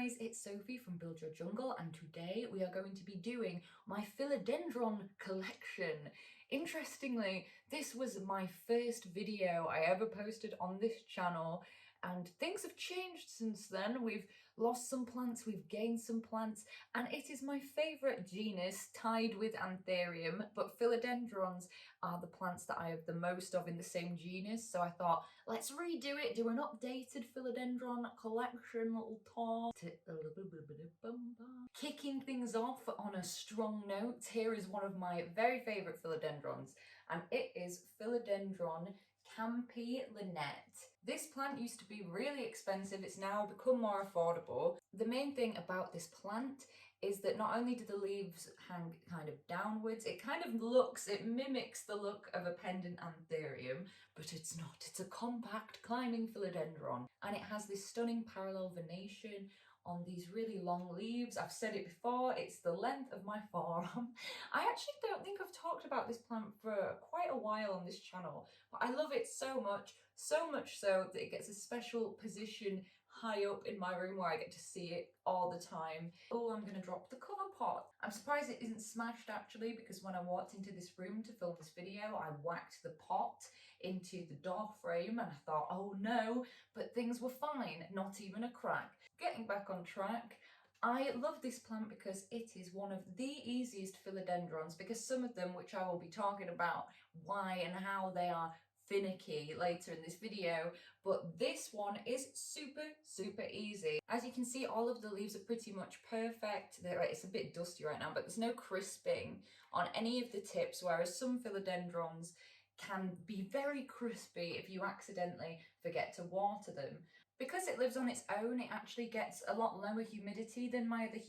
guys, it's Sophie from Build Your Jungle, and today we are going to be doing my Philodendron collection. Interestingly, this was my first video I ever posted on this channel, and things have changed since then. We've lost some plants, we've gained some plants, and it is my favourite genus, tied with Anthurium, but Philodendrons are the plants that I have the most of in the same genus, so I thought, let's redo it, do an updated Philodendron collection, little talk. Kicking things off on a strong note, here is one of my very favourite Philodendrons, and it is Philodendron Campy Lyette. This plant used to be really expensive, it's now become more affordable. The main thing about this plant is that not only do the leaves hang kind of downwards, it mimics the look of a pendant Anthurium, but it's not. It's a compact climbing philodendron, and it has this stunning parallel venation on these really long leaves. I've said it before, it's the length of my forearm. I actually don't think I've talked about this plant for quite a while on this channel, but I love it so much so that it gets a special position high up in my room where I get to see it all the time. Oh, I'm gonna drop the cover pot. I'm surprised it isn't smashed actually, because when I walked into this room to film this video, I whacked the pot into the door frame and I thought, oh no, but things were fine, not even a crack. Getting back on track, I love this plant because it is one of the easiest philodendrons, because some of them, which I will be talking about why and how they are finicky later in this video, but this one is super easy. As you can see, all of the leaves are pretty much perfect. It's a bit dusty right now, but there's no crisping on any of the tips, whereas some philodendrons can be very crispy if you accidentally forget to water them. Because it lives on its own, it actually gets a lot lower humidity than my other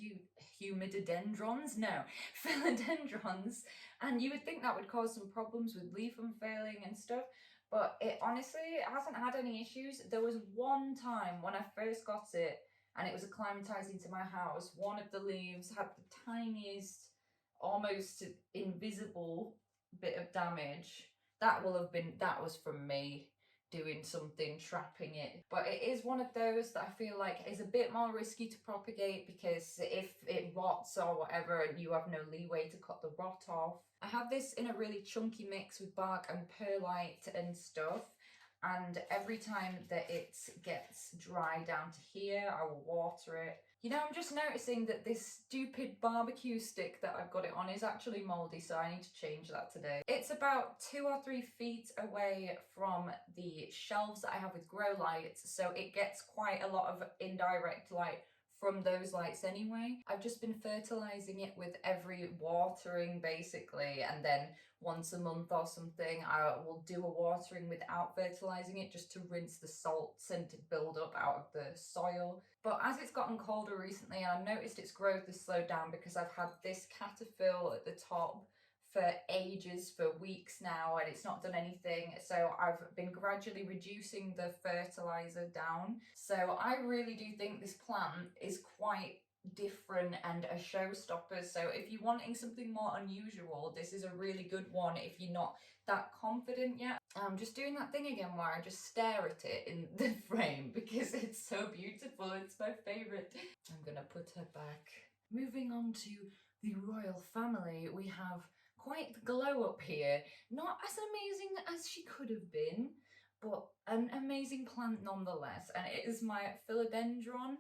philodendrons, and you would think that would cause some problems with leaf unfurling and stuff, but it honestly hasn't had any issues. There was one time when I first got it and it was acclimatized into my house, one of the leaves had the tiniest, almost invisible bit of damage. That was from me doing something, trapping it. But it is one of those that I feel like is a bit more risky to propagate, because if it rots or whatever and you have no leeway to cut the rot off. I have this in a really chunky mix with bark and perlite and stuff, and every time that it gets dry down to here, I will water it. You know, I'm just noticing that this stupid barbecue stick that I've got it on is actually mouldy, so I need to change that today. It's about 2 or 3 feet away from the shelves that I have with grow lights, so it gets quite a lot of indirect light from those lights anyway. I've just been fertilizing it with every watering basically, and then once a month or something I will do a watering without fertilizing it, just to rinse the salts and to build up out of the soil. But as it's gotten colder recently, I've noticed its growth has slowed down because I've had this caterpillar at the top for ages, for weeks now, and it's not done anything, so I've been gradually reducing the fertilizer down. So I really do think this plant is quite different and a showstopper, so if you're wanting something more unusual, this is a really good one if you're not that confident yet. I'm just doing that thing again where I just stare at it in the frame because it's so beautiful, it's my favourite. I'm gonna put her back. Moving on to the royal family, we have quite the glow up here. Not as amazing as she could have been, but an amazing plant nonetheless. And it is my Philodendron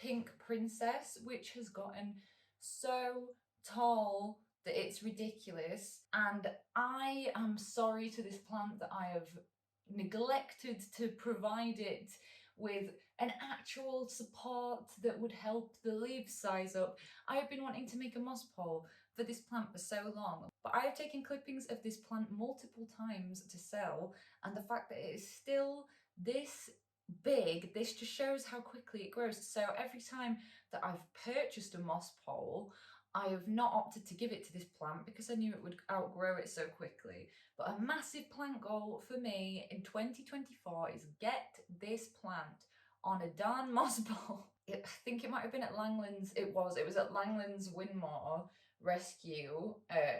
Pink Princess, which has gotten so tall that it's ridiculous. And I am sorry to this plant that I have neglected to provide it with an actual support that would help the leaves size up. I have been wanting to make a moss pole for this plant for so long, but I have taken clippings of this plant multiple times to sell, and the fact that it is still this big, this just shows how quickly it grows. So every time that I've purchased a moss pole, I have not opted to give it to this plant because I knew it would outgrow it so quickly. But a massive plant goal for me in 2024 is get this plant on a darn moss pole. I think it might have been at Langlands. It was at Langlands Winmore rescue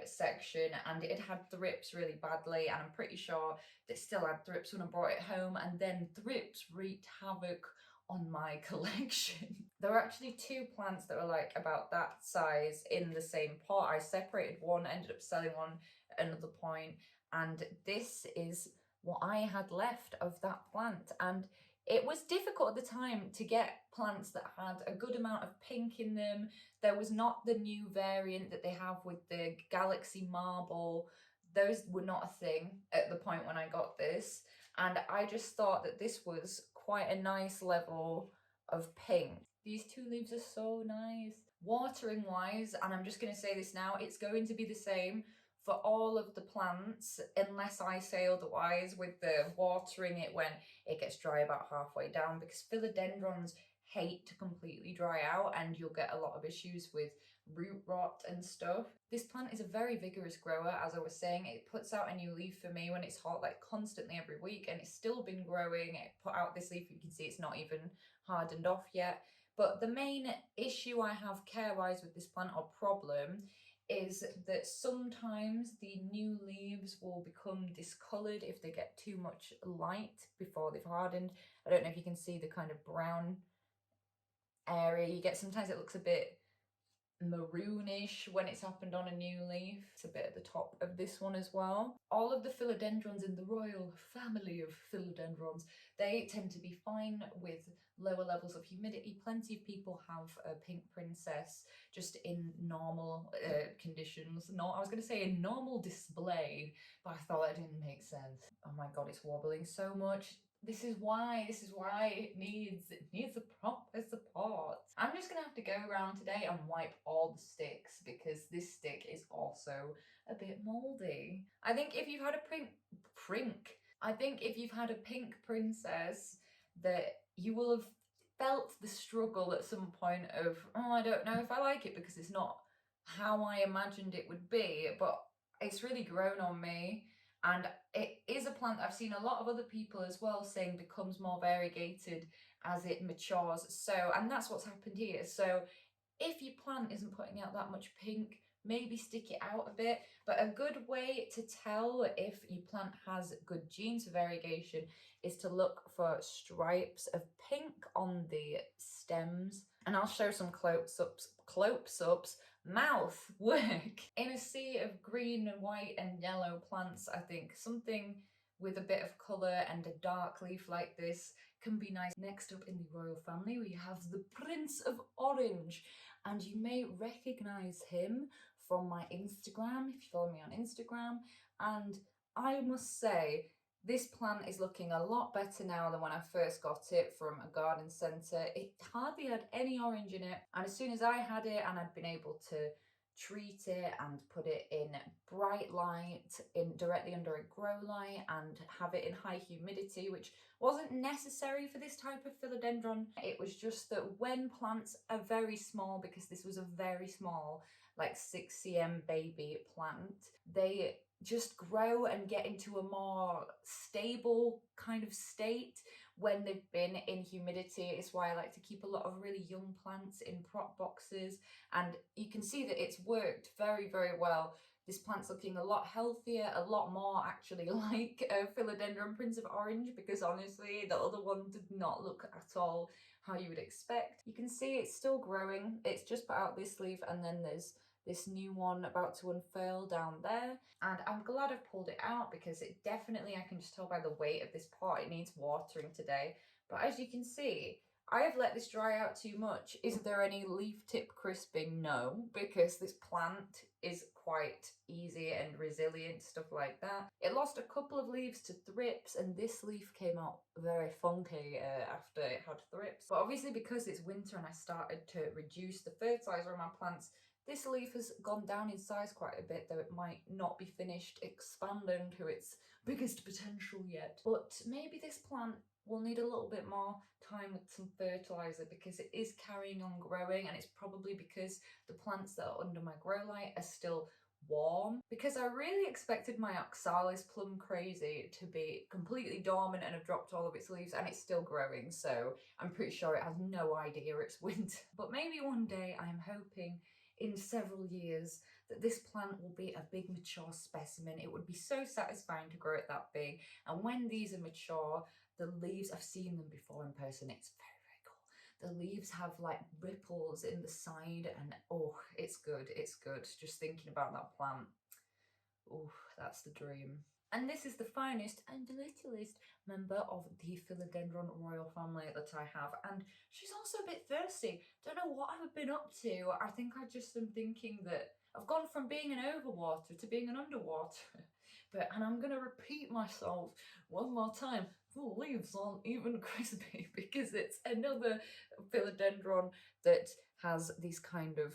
section, and it had thrips really badly, and I'm pretty sure it still had thrips when I brought it home, and then thrips wreaked havoc on my collection. There are actually two plants that are like about that size in the same pot. I separated one, ended up selling one at another point, and this is what I had left of that plant. And it was difficult at the time to get plants that had a good amount of pink in them. There was not the new variant that they have with the Galaxy Marble. Those were not a thing at the point when I got this. And I just thought that this was quite a nice level of pink. These two leaves are so nice. Watering wise, and I'm just going to say this now, it's going to be the same for all of the plants unless I say otherwise with the watering it when it gets dry about halfway down, because philodendrons hate to completely dry out and you'll get a lot of issues with root rot and stuff. This plant is a very vigorous grower, as I was saying. It puts out a new leaf for me when it's hot, like constantly every week, and it's still been growing. It put out this leaf, you can see it's not even hardened off yet. But the main issue I have care-wise with this plant, or problem, is that sometimes the new leaves will become discoloured if they get too much light before they've hardened. I don't know if you can see the kind of brown area you get. Sometimes it looks a bit maroonish when it's happened on a new leaf. It's a bit at the top of this one as well. All of the philodendrons in the royal family of philodendrons, they tend to be fine with lower levels of humidity. Plenty of people have a pink princess just in normal conditions. No, I was going to say in normal display, but I thought that didn't make sense. Oh my god, it's wobbling so much. This is why it needs a proper support. I'm just gonna have to go around today and wipe all the sticks because this stick is also a bit moldy. I think if you've had a pink princess, that you will have felt the struggle at some point of, oh, I don't know if I like it because it's not how I imagined it would be, but it's really grown on me. And it is a plant I've seen a lot of other people as well saying becomes more variegated as it matures. So, and that's what's happened here. So if your plant isn't putting out that much pink, maybe stick it out a bit. But a good way to tell if your plant has good genes for variegation is to look for stripes of pink on the stems. And I'll show some close-ups mouth work. In a sea of green and white and yellow plants, I think something with a bit of colour and a dark leaf like this can be nice. Next up in the royal family, we have the Prince of Orange, and you may recognise him from my Instagram if you follow me on Instagram. And I must say, this plant is looking a lot better now than when I first got it from a garden centre. It hardly had any orange in it, and as soon as I had it and I'd been able to treat it and put it in bright light, in directly under a grow light, and have it in high humidity, which wasn't necessary for this type of philodendron. It was just that when plants are very small, because this was a very small, like 6 cm baby plant, they just grow and get into a more stable kind of state when they've been in humidity. It's why I like to keep a lot of really young plants in prop boxes, and you can see that it's worked very, very well. This plant's looking a lot healthier, a lot more actually like a Philodendron Prince of Orange, because honestly the other one did not look at all how you would expect. You can see it's still growing. It's just put out this leaf, and then there's this new one about to unfurl down there, and I'm glad I've pulled it out because it definitely, I can just tell by the weight of this pot, it needs watering today. But as you can see, I have let this dry out too much. Is there any leaf tip crisping? No, because this plant is quite easy and resilient, stuff like that. It lost a couple of leaves to thrips, and this leaf came out very funky after it had thrips. But obviously because it's winter and I started to reduce the fertilizer on my plants, this leaf has gone down in size quite a bit, though it might not be finished expanding to its biggest potential yet. But maybe this plant will need a little bit more time with some fertilizer because it is carrying on growing, and it's probably because the plants that are under my grow light are still warm, because I really expected my oxalis plum crazy to be completely dormant and have dropped all of its leaves, and it's still growing, so I'm pretty sure it has no idea it's winter. But maybe one day, I'm hoping in several years that this plant will be a big mature specimen. It would be so satisfying to grow it that big, and when these are mature, the leaves, I've seen them before in person, it's very, very The leaves have like ripples in the side, and oh, it's good, it's good. Just thinking about that plant, oh, that's the dream. And this is the finest and littlest member of the Philodendron royal family that I have. And she's also a bit thirsty. Don't know what I've been up to. I think I just am thinking that I've gone from being an overwater to being an underwater. And I'm going to repeat myself one more time. The leaves aren't even crispy because it's another philodendron that has these kind of,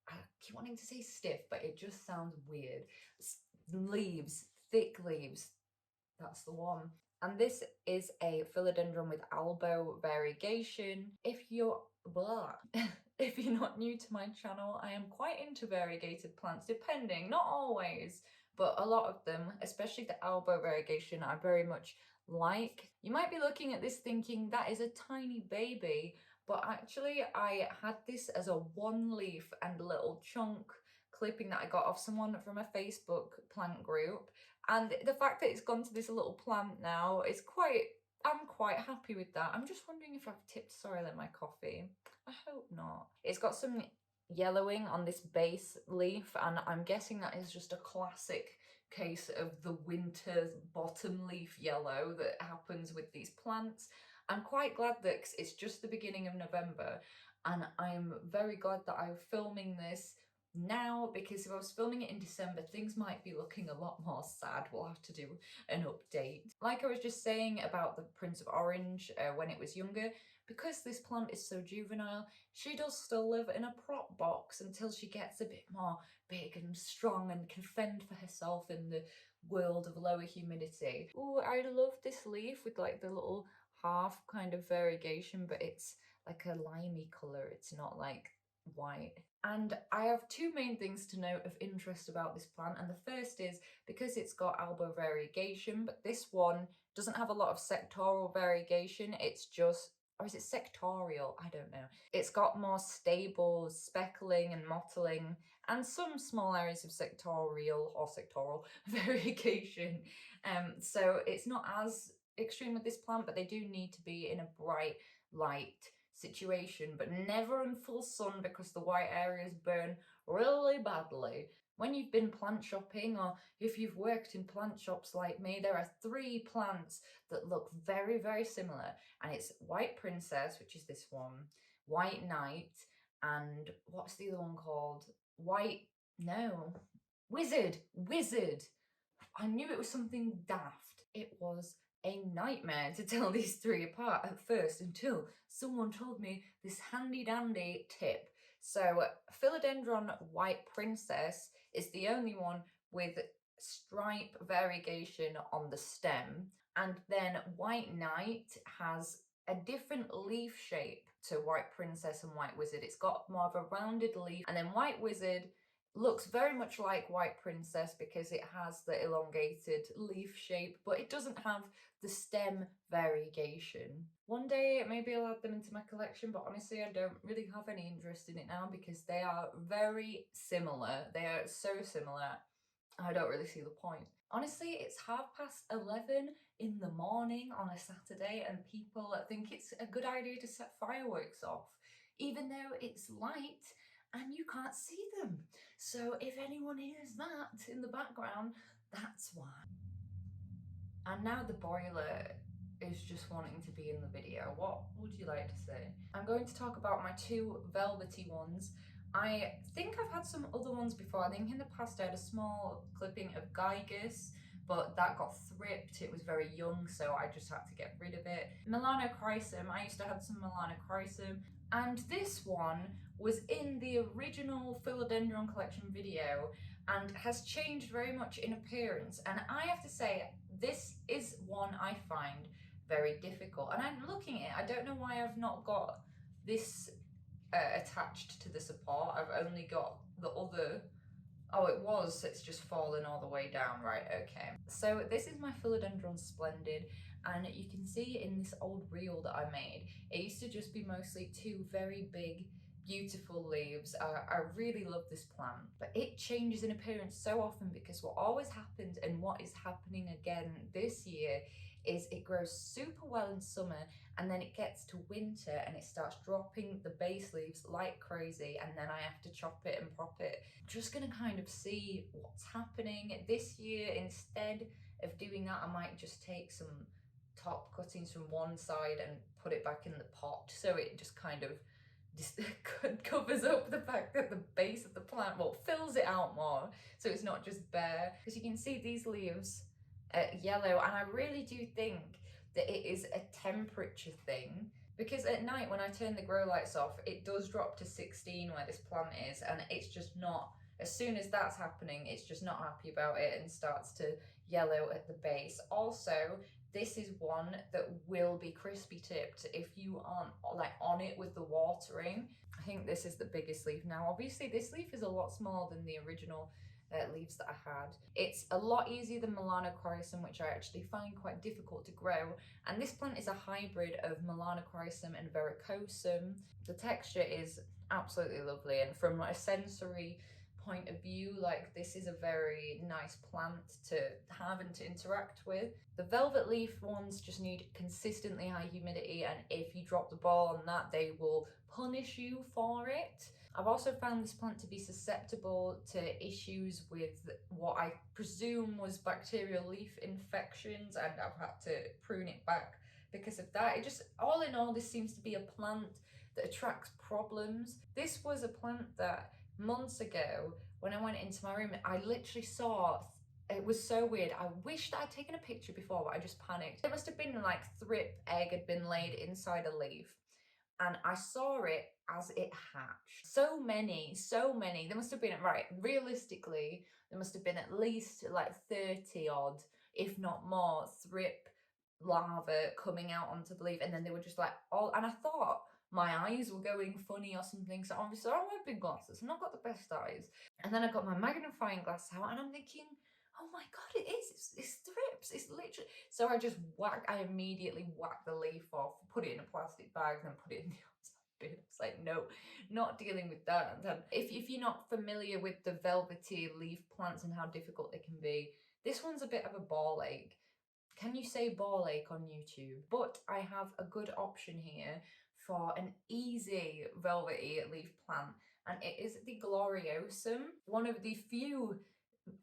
I keep wanting to say stiff, but it just sounds weird. Leaves, thick leaves, that's the one. And this is a philodendron with elbow variegation. If you're blah, if you're not new to my channel, I am quite into variegated plants, depending, not always, but a lot of them, especially the elbow variegation, I very much like. You might be looking at this thinking that is a tiny baby, but actually I had this as a one leaf and little chunk clipping that I got off someone from a Facebook plant group, and the fact that it's gone to this little plant now is I'm quite happy with that. I'm just wondering if I've tipped soil in my coffee. I hope not. It's got some yellowing on this base leaf, and I'm guessing that is just a classic case of the winter bottom leaf yellow that happens with these plants. I'm quite glad that it's just the beginning of November, and I'm very glad that I'm filming this now, because if I was filming it in December, things might be looking a lot more sad. We'll have to do an update. Like I was just saying about the Prince of Orange when it was younger, because this plant is so juvenile, she does still live in a prop box until she gets a bit more big and strong and can fend for herself in the world of lower humidity. Oh, I love this leaf with like the little half kind of variegation, but it's like a limey colour. It's not like white. And I have two main things to note of interest about this plant, and the first is because it's got elbow variegation, but this one doesn't have a lot of sectoral variegation. It's just, or is it sectorial? I don't know. It's got more stable speckling and mottling and some small areas of sectorial or sectoral variegation. So it's not as extreme with this plant, but they do need to be in a bright light situation, but never in full sun because the white areas burn really badly. When you've been plant shopping, or if you've worked in plant shops like me, there are three plants that look very, very similar. And it's White Princess, which is this one, White Knight, and what's the other one called? Wizard. I knew it was something daft. It was a nightmare to tell these three apart at first until someone told me this handy dandy tip. So Philodendron White Princess is the only one with stripe variegation on the stem, and then White Knight has a different leaf shape to White Princess and White Wizard. It's got more of a rounded leaf, and then White Wizard looks very much like White Princess because it has the elongated leaf shape, but it doesn't have the stem variegation. One day maybe I'll add them into my collection, but honestly I don't really have any interest in it now because they are very similar. They are so similar, I don't really see the point. Honestly, it's 11:30 in the morning on a Saturday and people think it's a good idea to set fireworks off, even though it's light and you can't see them. So if anyone hears that in the background, that's why. And now the boiler is just wanting to be in the video. What would you like to say? I'm going to talk about my two velvety ones. I think I've had some other ones before. I think in the past I had a small clipping of Gigas, but that got thripped. It was very young, so I just had to get rid of it. Melanochrysum, I used to have some Melanochrysum, and this one was in the original Philodendron collection video and has changed very much in appearance. And I have to say, this is one I find very difficult. And I'm looking at it, I don't know why I've not got this attached to the support. I've only got the other. Oh, it's just fallen all the way down, right, okay. So this is my Philodendron Splendid, and you can see in this old reel that I made, it used to just be mostly two very big, beautiful leaves. I really love this plant, but it changes in appearance so often because what always happened and what is happening again this year is it grows super well in summer and then it gets to winter and it starts dropping the base leaves like crazy, and then I have to chop it and prop it. Just gonna kind of see what's happening this year. Instead of doing that, I might just take some top cuttings from one side and put it back in the pot, so it just kind of covers up the fact that the base of the plant, well, fills it out more, so it's not just bare. Because you can see these leaves yellow, and I really do think that it is a temperature thing, because at night when I turn the grow lights off, it does drop to 16 where this plant is, and it's just not, as soon as that's happening, it's just not happy about it and starts to yellow at the base. Also, this is one that will be crispy tipped if you aren't like on it with the watering. I think this is the biggest leaf now. Obviously this leaf is a lot smaller than the original leaves that I had. It's a lot easier than Melanochrysum, which I actually find quite difficult to grow. And this plant is a hybrid of Melanochrysum and Verrucosum. The texture is absolutely lovely, and from a sensory point of view, like, this is a very nice plant to have and to interact with. The velvet leaf ones just need consistently high humidity, and if you drop the ball on that, they will punish you for it. I've also found this plant to be susceptible to issues with what I presume was bacterial leaf infections, and I've had to prune it back because of that. It just, all in all, this seems to be a plant that attracts problems. This was a plant that months ago, when I went into my room, I literally saw, it was so weird. I wish that I'd taken a picture before, but I just panicked. It must have been like thrip egg had been laid inside a leaf, and I saw it as it hatched. So many, there must have been, right, realistically, there must have been at least like 30 odd, if not more, thrip larvae coming out onto the leaf, and then they were just like all, and I thought my eyes were going funny or something, so obviously I wear big glasses, I've not got the best eyes. And then I got my magnifying glass out, and I'm thinking, oh my god, it is, it's thrips, it's literally. So I immediately whacked the leaf off, put it in a plastic bag, then put it in the outside bin. It's like, no, not dealing with that. And if you're not familiar with the velvety leaf plants and how difficult they can be, this one's a bit of a ball ache. Can you say ball ache on YouTube? But I have a good option here for an easy velvety leaf plant, and it is the Gloriosum, one of the few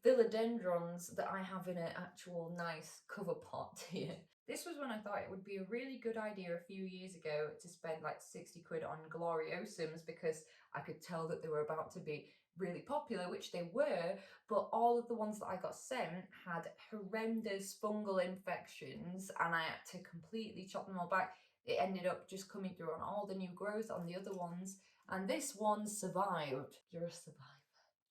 Philodendrons that I have in an actual nice cover pot here. This was when I thought it would be a really good idea a few years ago to spend like 60 quid on Gloriosums, because I could tell that they were about to be really popular, which they were, but all of the ones that I got sent had horrendous fungal infections, and I had to completely chop them all back. It ended up just coming through on all the new growth on the other ones, and this one survived. You're a survivor.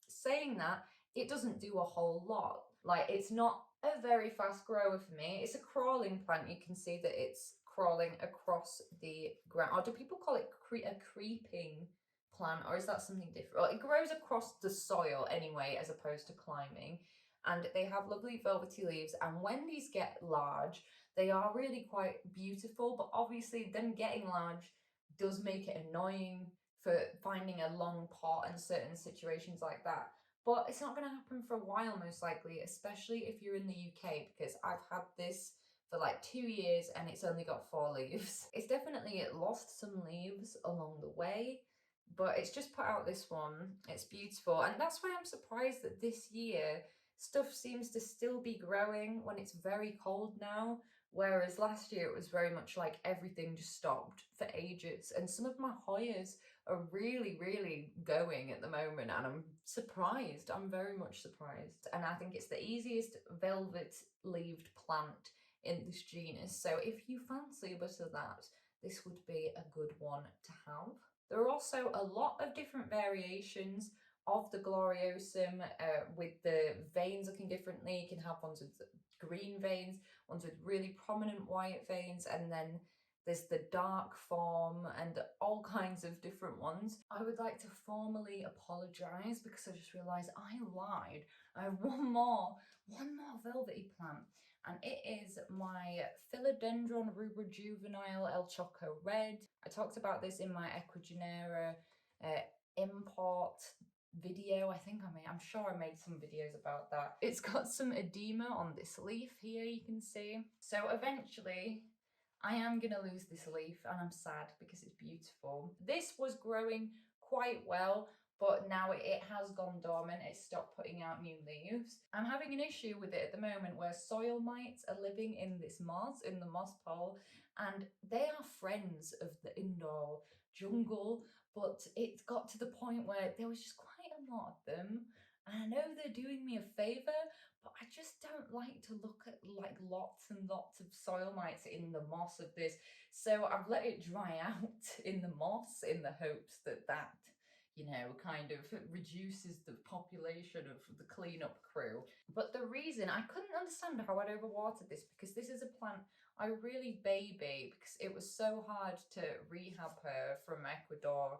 Saying that, it doesn't do a whole lot. Like, it's not a very fast grower for me. It's a crawling plant. You can see that it's crawling across the ground. Or do people call it a creeping plant, or is that something different? Well, it grows across the soil anyway, as opposed to climbing. And they have lovely velvety leaves, and when these get large, they are really quite beautiful, but obviously them getting large does make it annoying for finding a long pot in certain situations like that. But it's not going to happen for a while, most likely, especially if you're in the UK, because I've had this for like 2 years and it's only got 4 leaves. It's definitely lost some leaves along the way, but it's just put out this one. It's beautiful, and that's why I'm surprised that this year stuff seems to still be growing when it's very cold now, whereas last year it was very much like everything just stopped for ages. And some of my Hoyas are really, really going at the moment, and I'm surprised. I'm very much surprised. And I think it's the easiest velvet-leaved plant in this genus, so if you fancy a bit of that, this would be a good one to have. There are also a lot of different variations of the Gloriosum with the veins looking differently. You can have ones with green veins, ones with really prominent white veins, and then there's the dark form and all kinds of different ones. I would like to formally apologise because I just realised I lied. I have one more velvety plant, and it is my Philodendron rubra Juvenile El Choco Red. I talked about this in my Equigenera import video. I'm sure I made some videos about that. It's got some edema on this leaf here, you can see. So eventually I am going to lose this leaf and I'm sad because it's beautiful. This was growing quite well, but now it has gone dormant. It's stopped putting out new leaves. I'm having an issue with it at the moment where soil mites are living in this moss, in the moss pole, and they are friends of the indoor jungle, but it's got to the point where there was just quite a lot of them. And I know they're doing me a favour, but I just don't like to look at like lots and lots of soil mites in the moss of this. So I've let it dry out in the moss in the hopes that you know, kind of reduces the population of the cleanup crew. But the reason I couldn't understand how I'd overwatered this, because this is a plant I really baby because it was so hard to rehab her from Ecuador.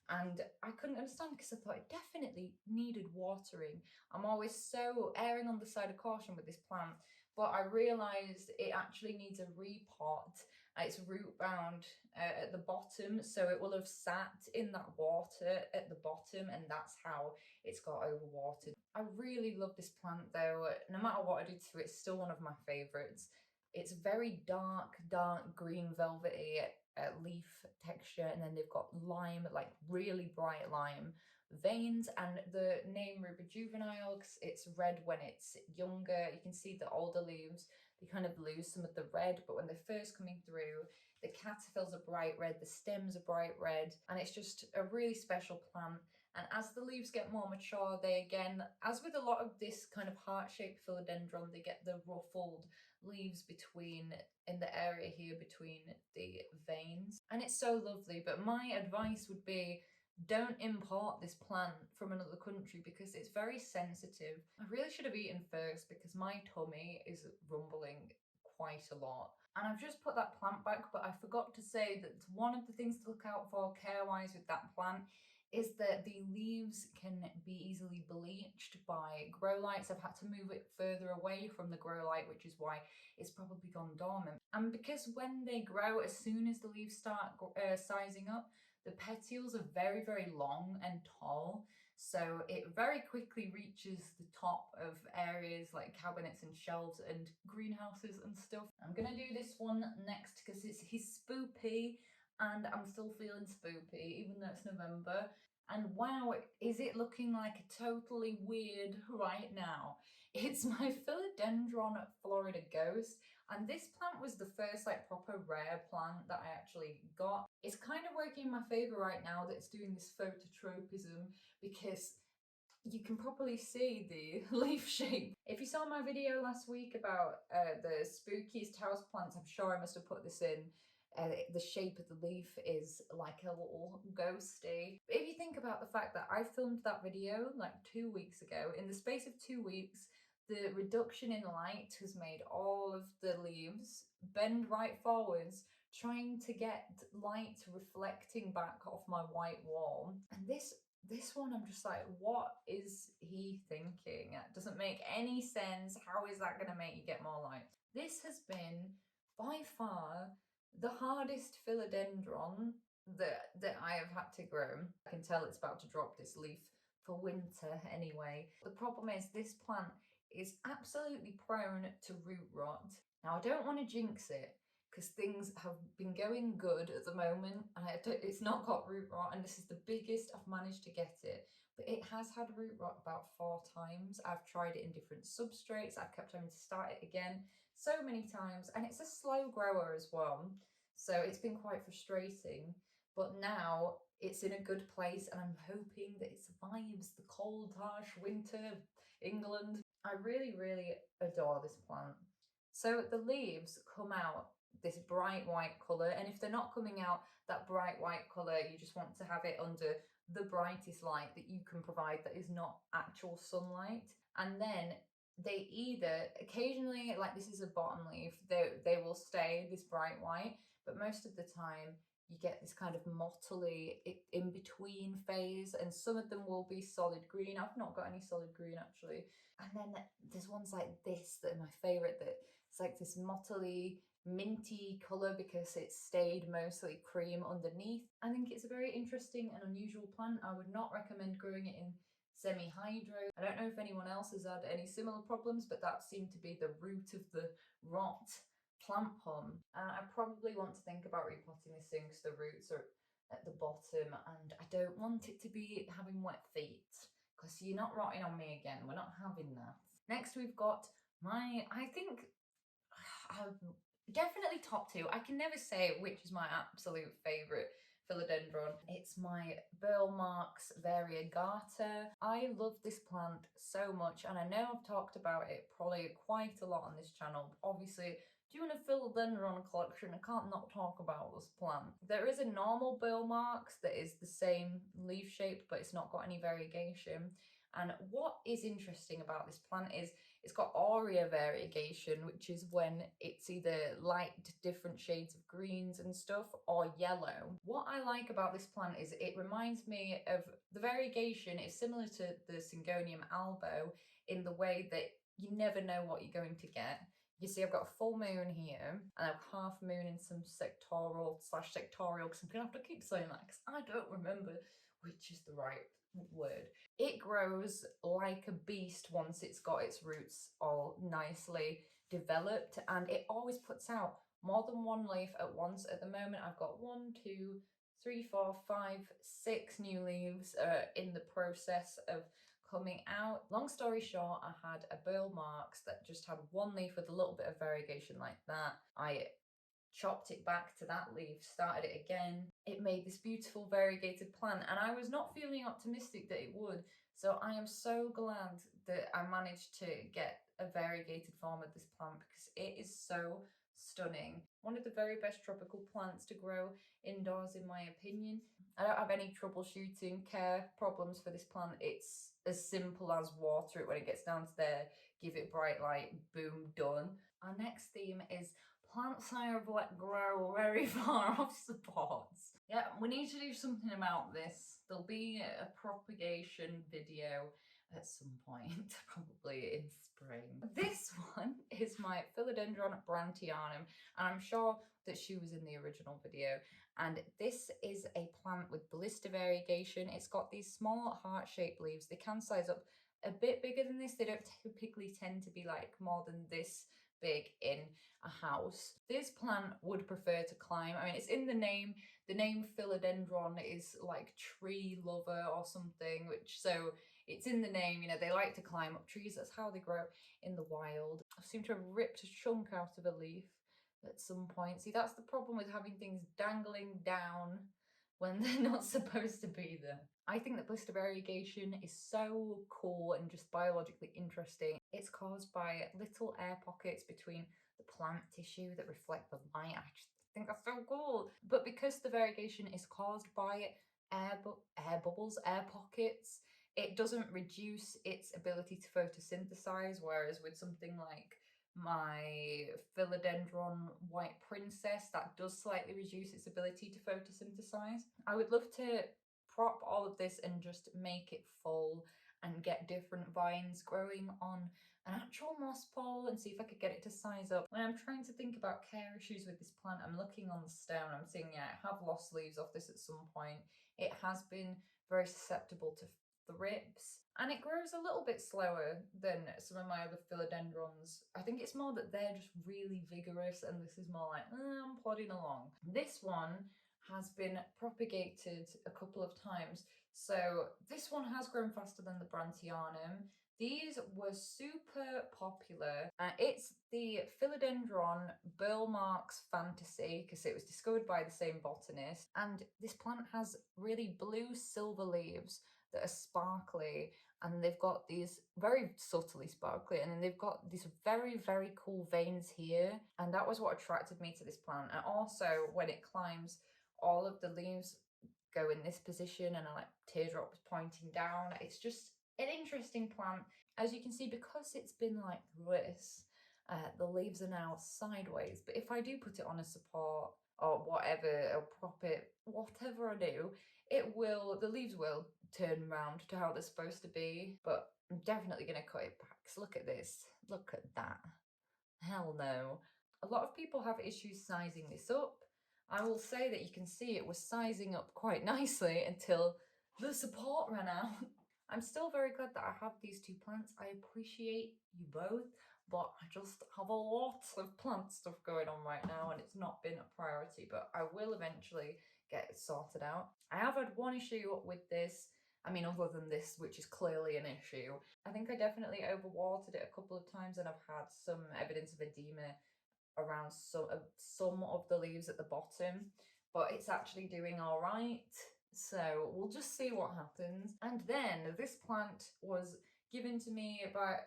And I couldn't understand because I thought it definitely needed watering. I'm always so erring on the side of caution with this plant, but I realised it actually needs a repot. It's root bound at the bottom, so it will have sat in that water at the bottom, and that's how it's got overwatered. I really love this plant though. No matter what I do to it, it's still one of my favourites. It's very dark, dark green velvety leaf texture, and then they've got lime, like really bright lime veins, and the name Ruby Juvenile because it's red when it's younger. You can see the older leaves, they kind of lose some of the red, but when they're first coming through, the caterpillars are bright red, the stems are bright red, and it's just a really special plant. And as the leaves get more mature, they again, as with a lot of this kind of heart-shaped philodendron, they get the ruffled leaves between, in the area here between the veins. And it's so lovely, but my advice would be don't import this plant from another country because it's very sensitive. I really should have eaten first because my tummy is rumbling quite a lot. And I've just put that plant back, but I forgot to say that one of the things to look out for care-wise with that plant is that the leaves can be easily bleached by grow lights. I've had to move it further away from the grow light, which is why it's probably gone dormant. And because when they grow, as soon as the leaves start sizing up, the petioles are very, very long and tall. So it very quickly reaches the top of areas like cabinets and shelves and greenhouses and stuff. I'm gonna do this one next because he's spoopy and I'm still feeling spoopy even though it's November. And wow, is it looking like a totally weird right now? It's my Philodendron Florida Ghost. And this plant was the first like proper rare plant that I actually got. It's kind of working in my favour right now that it's doing this phototropism because you can properly see the leaf shape. If you saw my video last week about the spookiest houseplants, I'm sure I must have put this in. The shape of the leaf is like a little ghosty. But if you think about the fact that I filmed that video like 2 weeks ago, in the space of 2 weeks, the reduction in light has made all of the leaves bend right forwards, trying to get light reflecting back off my white wall. And this one, I'm just like, what is he thinking? It doesn't make any sense. How is that going to make you get more light? This has been by far the hardest philodendron that I have had to grow. I can tell it's about to drop this leaf for winter anyway. The problem is this plant is absolutely prone to root rot. Now I don't want to jinx it because things have been going good at the moment and it's not got root rot, and this is the biggest I've managed to get it. But it has had root rot about 4 times. I've tried it in different substrates. I've kept having to start it again so many times, and it's a slow grower as well. So it's been quite frustrating. But now it's in a good place and I'm hoping that it survives the cold, harsh winter of England. I really, really adore this plant. So the leaves come out this bright white colour, and if they're not coming out that bright white colour, you just want to have it under the brightest light that you can provide that is not actual sunlight. And then they either occasionally, like this is a bottom leaf, they will stay this bright white, but most of the time you get this kind of mottly in between phase, and some of them will be solid green. I've not got any solid green actually. And then there's ones like this that are my favourite, that it's like this mottly minty colour because it's stayed mostly cream underneath. I think it's a very interesting and unusual plant. I would not recommend growing it in semi-hydro. I don't know if anyone else has had any similar problems, but that seemed to be the root of the rot plant pump. I probably want to think about repotting this soon because the roots are at the bottom and I don't want it to be having wet feet because you're not rotting on me again. We're not having that. Next we've got my, I think, definitely top two. I can never say which is my absolute favourite philodendron. It's my Burlmarks Varia G. I love this plant so much, and I know I've talked about it probably quite a lot on this channel. Obviously, doing a philodendron collection, I can't not talk about this plant. There is a normal Burlmarks that is the same leaf shape, but it's not got any variegation. And what is interesting about this plant is it's got aurea variegation, which is when it's either light different shades of greens and stuff or yellow. What I like about this plant is it reminds me of the variegation is similar to the Syngonium albo in the way that you never know what you're going to get. You see, I've got a full moon here and a half moon in some sectorial because I'm gonna have to keep saying that because I don't remember which is the right word. It grows like a beast once it's got its roots all nicely developed, and it always puts out more than one leaf at once. At the moment, I've got 1, 2, 3, 4, 5, 6 new leaves in the process of coming out. Long story short, I had a Burlmarks that just had one leaf with a little bit of variegation like that. I chopped it back to that leaf, started it again. It made this beautiful variegated plant, and I was not feeling optimistic that it would. So I am so glad that I managed to get a variegated form of this plant because it is so stunning. One of the very best tropical plants to grow indoors, in my opinion. I don't have any troubleshooting care problems for this plant. It's as simple as water it when it gets down to there, give it bright light, boom, done. Our next theme is plants I have let grow very far off supports. Yeah, we need to do something about this. There'll be a propagation video at some point, probably in spring. This one is my Philodendron Branum, and I'm sure that she was in the original video. And this is a plant with blister variegation. It's got these small heart-shaped leaves. They can size up a bit bigger than this. They don't typically tend to be like more than this big in a house. This plant would prefer to climb. I mean, it's in the name. The name Philodendron is like tree lover or something, which so it's in the name, you know, they like to climb up trees. That's how they grow in the wild. I seem to have ripped a chunk out of a leaf at some point. See, that's the problem with having things dangling down when they're not supposed to be there. I think that blister variegation is so cool and just biologically interesting. It's caused by little air pockets between the plant tissue that reflect the light. I just think that's so cool. But because the variegation is caused by air bubbles, air pockets, it doesn't reduce its ability to photosynthesize, whereas with something like my Philodendron White Princess, that does slightly reduce its ability to photosynthesize. I would love to prop all of this and just make it full and get different vines growing on an actual moss pole and see if I could get it to size up. When I'm trying to think about care issues with this plant, I'm looking on the stem and I'm seeing, yeah, I have lost leaves off this at some point. It has been very susceptible to thrips, and it grows a little bit slower than some of my other philodendrons. I think it's more that they're just really vigorous and this is more like, I'm plodding along. This one has been propagated a couple of times, so this one has grown faster than the Brantianum. These were super popular. It's the Philodendron Burlmarks Fantasy because it was discovered by the same botanist, and this plant has really blue silver leaves that are sparkly, and they've got these very subtly sparkly, and then they've got these very, very cool veins here, and that was what attracted me to this plant. And also when it climbs, all of the leaves go in this position and are like teardrops pointing down. It's just an interesting plant. As you can see, because it's been like this, the leaves are now sideways, but if I do put it on a support or whatever, or prop it, whatever I do, the leaves will turn around to how they're supposed to be, but I'm definitely going to cut it back. So look at this, look at that. Hell no. A lot of people have issues sizing this up. I will say that you can see it was sizing up quite nicely until the support ran out. I'm still very glad that I have these two plants. I appreciate you both. but I just have a lot of plant stuff going on right now and it's not been a priority, but I will eventually get it sorted out. I have had one issue with this. I mean, other than this, which is clearly an issue, I think I definitely overwatered it a couple of times and I've had some evidence of edema around some of the leaves at the bottom, but it's actually doing all right. So we'll just see what happens. And then this plant was given to me by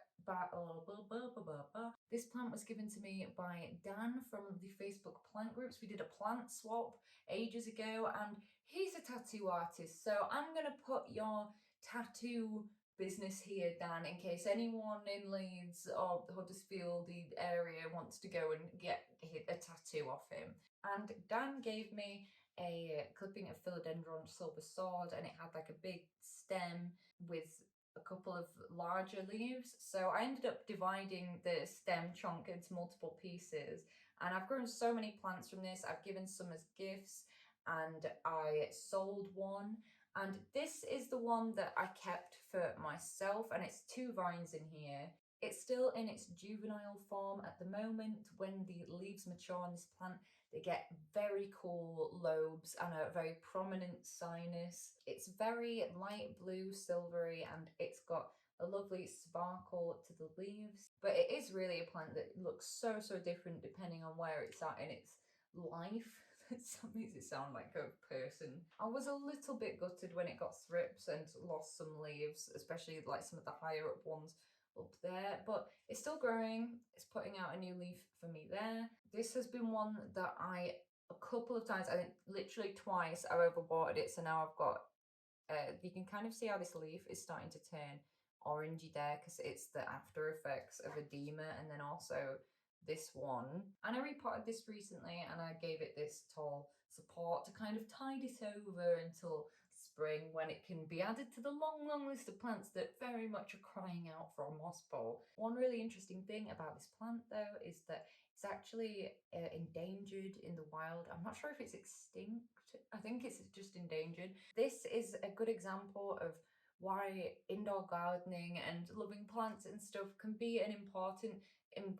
this plant was given to me by Dan from the Facebook plant groups. We did a plant swap ages ago, and he's a tattoo artist. So I'm gonna put your tattoo business here, Dan, in case anyone in Leeds or Huddersfield the area wants to go and get a tattoo off him. And Dan gave me a clipping of Philodendron silver sword, and it had like a big stem with a couple of larger leaves. So I ended up dividing the stem chunk into multiple pieces, and I've grown so many plants from this. I've given some as gifts, and I sold one. And this is the one that I kept for myself, and it's 2 vines in here. It's still in its juvenile form at the moment. When the leaves mature on this plant, they get very cool lobes and a very prominent sinus. It's very light blue, silvery, and it's got a lovely sparkle to the leaves. But it is really a plant that looks so different depending on where it's at in its life. That makes it sound like a person. I was a little bit gutted when it got thrips and lost some leaves, especially like some of the higher up ones up there, but it's still growing. It's putting out a new leaf for me there. This has been one that a couple of times, I think literally twice, I overwatered it, so now I've got you can kind of see how this leaf is starting to turn orangey there because it's the after effects of edema, and then also this one. And I repotted this recently and I gave it this tall support to kind of tide it over until spring, when it can be added to the long list of plants that very much are crying out for a moss bowl. One really interesting thing about this plant though is that it's actually endangered in the wild. I'm not sure if it's extinct. I think it's just endangered. This is a good example of why indoor gardening and loving plants and stuff can be an important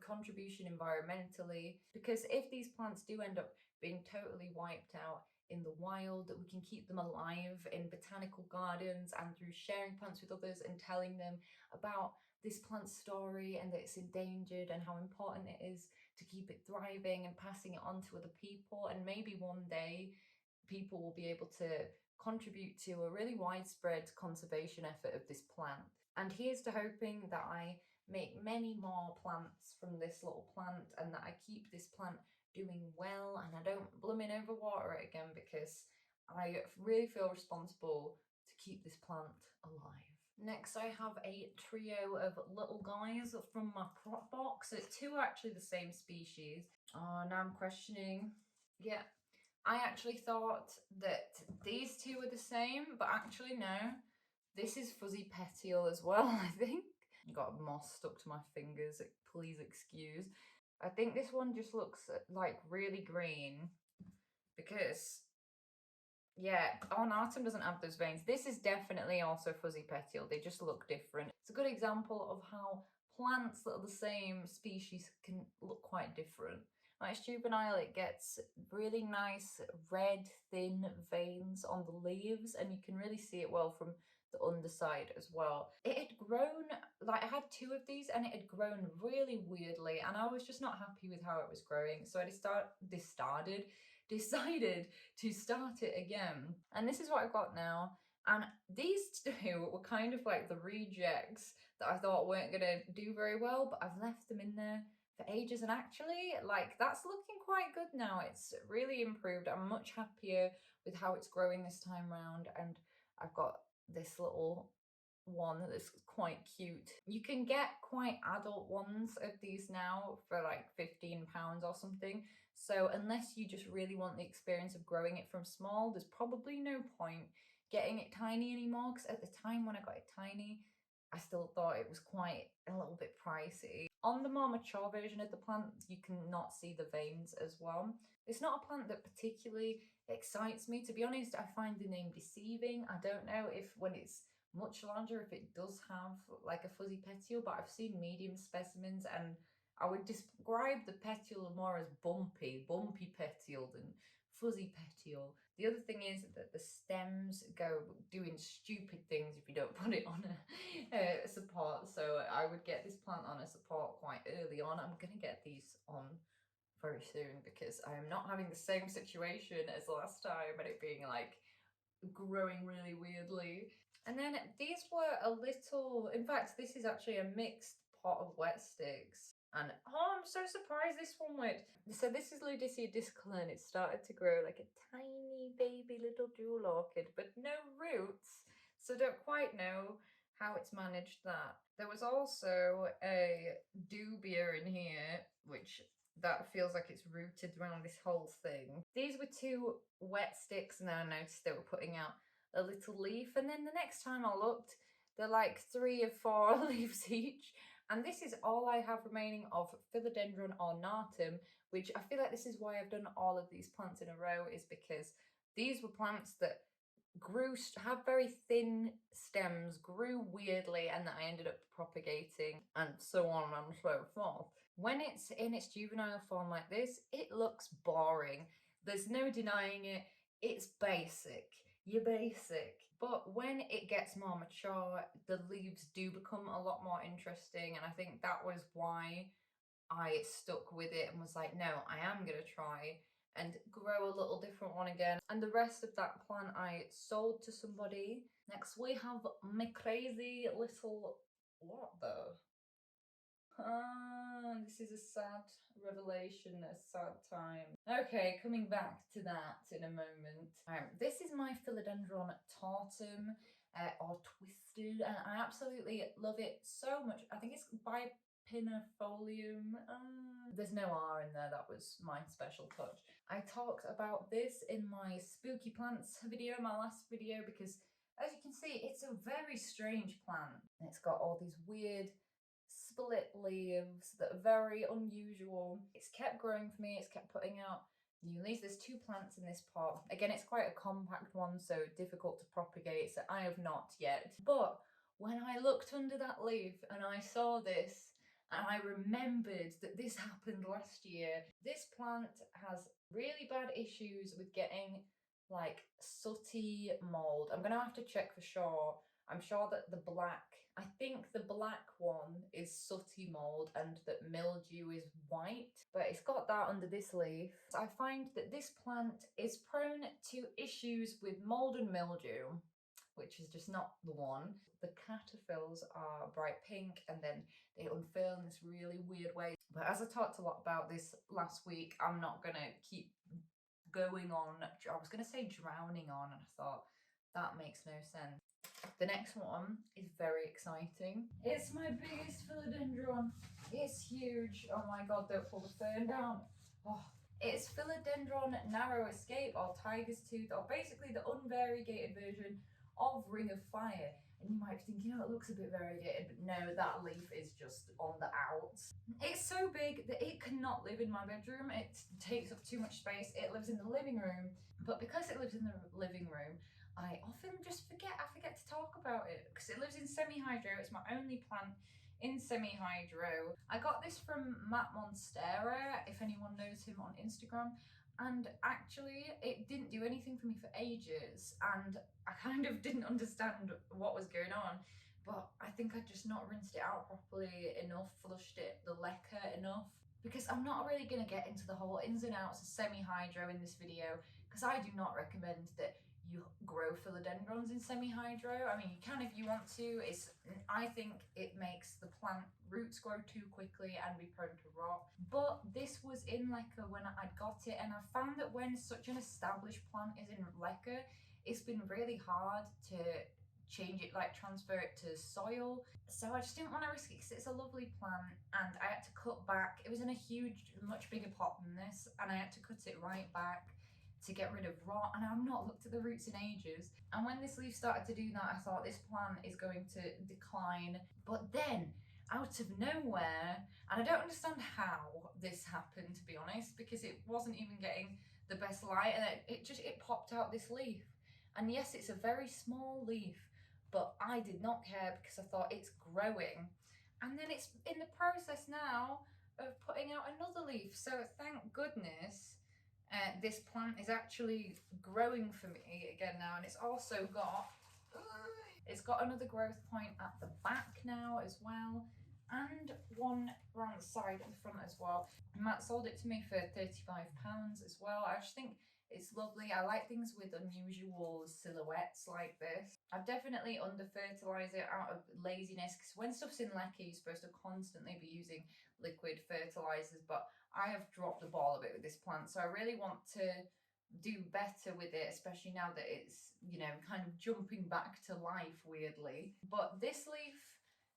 contribution environmentally, because if these plants do end up being totally wiped out in the wild, we can keep them alive in botanical gardens and through sharing plants with others and telling them about this plant's story and that it's endangered and how important it is to keep it thriving, and passing it on to other people. And maybe one day people will be able to contribute to a really widespread conservation effort of this plant. And here's to hoping that I make many more plants from this little plant, and that I keep this plant doing well and I don't blooming overwater it again, because I really feel responsible to keep this plant alive. Next, I have a trio of little guys from my prop box. So 2 are actually the same species. Oh, now I'm questioning. Yeah, I actually thought that these 2 were the same, but actually no. This is fuzzy petiole as well, I think. Got moss stuck to my fingers, please excuse. I think this one just looks like really green because, yeah, ornatum doesn't have those veins. This is definitely also fuzzy petiole. They just look different. It's a good example of how plants that are the same species can look quite different. When it's juvenile, it gets really nice red thin veins on the leaves, and you can really see it well from the underside as well. It had grown, like I had 2 of these and it had grown really weirdly, and I was just not happy with how it was growing, so I decided to start it again. And this is what I've got now. And these 2 were kind of like the rejects that I thought weren't gonna do very well, but I've left them in there for ages, and actually like that's looking quite good now. It's really improved. I'm much happier with how it's growing this time round, and I've got this little one that's quite cute. You can get quite adult ones of these now for like £15 or something. So unless you just really want the experience of growing it from small, there's probably no point getting it tiny anymore, because at the time when I got it tiny, I still thought it was quite a little bit pricey. On the more mature version of the plant, you can not see the veins as well. It's not a plant that particularly excites me. To be honest, I find the name deceiving. I don't know if when it's much larger, if it does have like a fuzzy petiole, but I've seen medium specimens and I would describe the petiole more as bumpy petiole than fuzzy petiole. The other thing is that the stems go doing stupid things if you don't put it on a support. So I would get this plant on a support quite early on. I'm going to get these on very soon because I am not having the same situation as last time and it being like growing really weirdly. And then these were a little, in fact, this is actually a mixed pot of wet sticks. And oh, I'm so surprised this one went. So this is Ludicea discolor and it started to grow like a tiny baby little jewel orchid, but no roots. So don't quite know how it's managed that. There was also a dubia in here, which that feels like it's rooted around this whole thing. These were two wet sticks and then I noticed they were putting out a little leaf, and then the next time I looked, they're like 3 or 4 leaves each. And this is all I have remaining of Philodendron ornatum, which I feel like this is why I've done all of these plants in a row, is because these were plants that grew, have very thin stems, grew weirdly, and that I ended up propagating, and so on and so forth. When it's in its juvenile form like this, it looks boring. There's no denying it. It's basic. You're basic. But when it gets more mature, the leaves do become a lot more interesting, and I think that was why I stuck with it and was like, no, I am going to try and grow a little different one again. And the rest of that plant I sold to somebody. Next we have my crazy little, what though? This is a sad revelation, a sad time. Okay, coming back to that in a moment. This is my Philodendron Tortum or Twisted, and I absolutely love it so much. I think it's by Pinifolium. There's no R in there, that was my special touch. I talked about this in my spooky plants video, my last video, because as you can see, it's a very strange plant. It's got all these weird split leaves that are very unusual. It's kept growing for me, it's kept putting out new leaves. There's 2 plants in this pot. Again, it's quite a compact one, so difficult to propagate, so I have not yet. But when I looked under that leaf and I saw this, and I remembered that this happened last year. This plant has really bad issues with getting like sooty mold. I'm gonna have to check for sure. I'm sure that I think the black one is sooty mold and that mildew is white, but it's got that under this leaf. I find that this plant is prone to issues with mold and mildew, which is just not the one. The caterpillars are bright pink and then they unfurl in this really weird way. But as I talked a lot about this last week, I'm not gonna keep going on. I was gonna say drowning on, and I thought that makes no sense. The next one is very exciting. It's my biggest philodendron. It's huge. Oh my god, don't pull the fern down. Oh. It's Philodendron Narrow Escape or Tiger's Tooth, or basically the unvariegated version of Ring of Fire. And you might be thinking, oh, it looks a bit variegated, but no, that leaf is just on the outs. It's so big that it cannot live in my bedroom. It takes up too much space. It lives in the living room, but because it lives in the living room, I often just forget to talk about it because it lives in semi-hydro. It's my only plant in semi-hydro. I got this from Matt Monstera, if anyone knows him on Instagram, and actually it didn't do anything for me for ages, and I kind of didn't understand what was going on, but I think I just not rinsed it out properly enough, flushed it, the lecker enough, because I'm not really going to get into the whole ins and outs of semi-hydro in this video, because I do not recommend that you grow philodendrons in semi-hydro. I mean, you can if you want to. I think it makes the plant roots grow too quickly and be prone to rot. But this was in lecker when I got it, and I found that when such an established plant is in lecker, it's been really hard to change it, like transfer it to soil. So I just didn't want to risk it because it's a lovely plant, and I had to cut back. It was in a huge, much bigger pot than this, and I had to cut it right back to get rid of rot, and I've not looked at the roots in ages. And when this leaf started to do that, I thought this plant is going to decline. But then, out of nowhere, and I don't understand how this happened, to be honest, because it wasn't even getting the best light, and it popped out this leaf. And yes, it's a very small leaf, but I did not care because I thought it's growing. And then it's in the process now of putting out another leaf. So thank goodness this plant is actually growing for me again now, and it's also got another growth point at the back now as well, and one around the side and the front as well. Matt sold it to me for £35 as well. I just think it's lovely. I like things with unusual silhouettes like this. I definitely under fertilise it out of laziness, because when stuff's in lecky you're supposed to constantly be using liquid fertilizers, but I have dropped the ball a bit with this plant, so I really want to do better with it, especially now that it's, you know, kind of jumping back to life weirdly. But this leaf,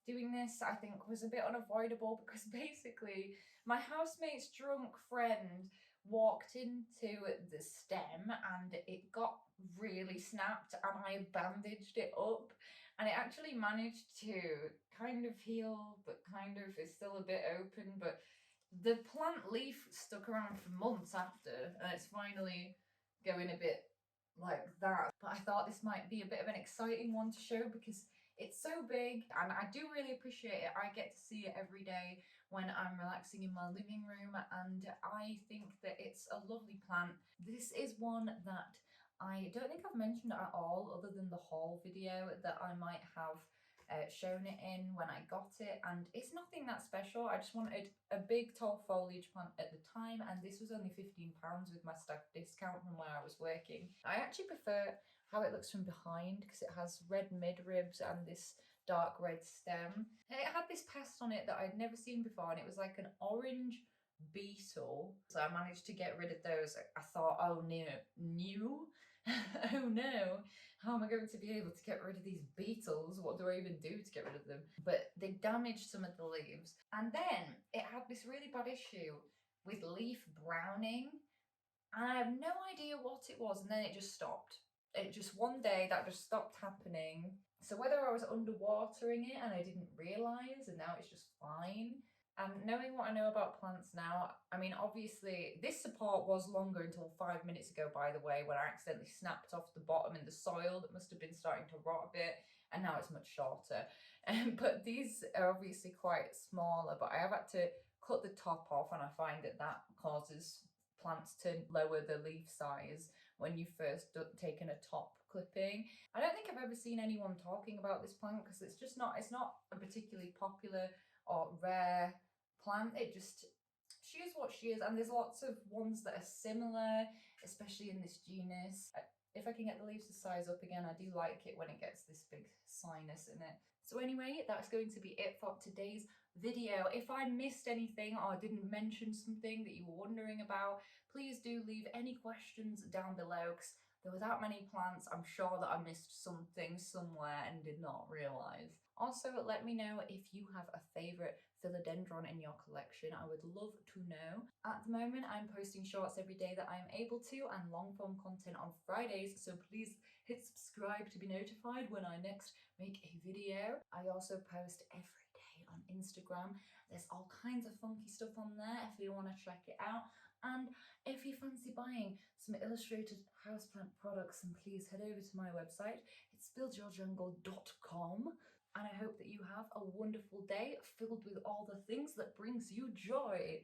doing this, I think was a bit unavoidable, because basically my housemate's drunk friend walked into the stem and it got really snapped, and I bandaged it up, and it actually managed to kind of heal, but kind of is still a bit open. But the plant leaf stuck around for months after, and it's finally going a bit like that. But I thought this might be a bit of an exciting one to show, because it's so big and I do really appreciate it. I get to see it every day when I'm relaxing in my living room, and I think that it's a lovely plant. This is one that I don't think I've mentioned at all, other than the haul video that I might have shown it in when I got it, and it's nothing that special. I just wanted a big tall foliage plant at the time, and this was only £15 with my staff discount from where I was working. I actually prefer how it looks from behind, because it has red midribs and this dark red stem. It had this pest on it that I'd never seen before, and it was like an orange beetle. So I managed to get rid of those. I thought, oh no, oh no, how am I going to be able to get rid of these beetles? What do I even do to get rid of them? But they damaged some of the leaves. And then it had this really bad issue with leaf browning, and I have no idea what it was, and then it just stopped. It just, one day that just stopped happening. So whether I was underwatering it and I didn't realise, and now it's just fine. And knowing what I know about plants now, I mean, obviously this support was longer until 5 minutes ago, by the way, when I accidentally snapped off the bottom in the soil that must have been starting to rot a bit, and now it's much shorter. But these are obviously quite smaller, but I have had to cut the top off, and I find that that causes plants to lower the leaf size when you first taken a top clipping. I don't think I've ever seen anyone talking about this plant, because it's not a particularly popular or rare plant. It just, she is what she is, and there's lots of ones that are similar, especially in this genus. If I can get the leaves to size up again, I do like it when it gets this big sinus in it. So anyway, that's going to be it for today's video. If I missed anything or didn't mention something that you were wondering about, please do leave any questions down below, because there was that many plants, I'm sure that I missed something somewhere and did not realise. Also, let me know if you have a favourite philodendron in your collection. I would love to know. At the moment, I'm posting shorts every day that I'm able to, and long form content on Fridays, so please hit subscribe to be notified when I next make a video. I also post every day on Instagram. There's all kinds of funky stuff on there if you want to check it out. And if you fancy buying some illustrated houseplant products, then please head over to my website. It's buildyourjungle.com. And I hope that you have a wonderful day filled with all the things that brings you joy.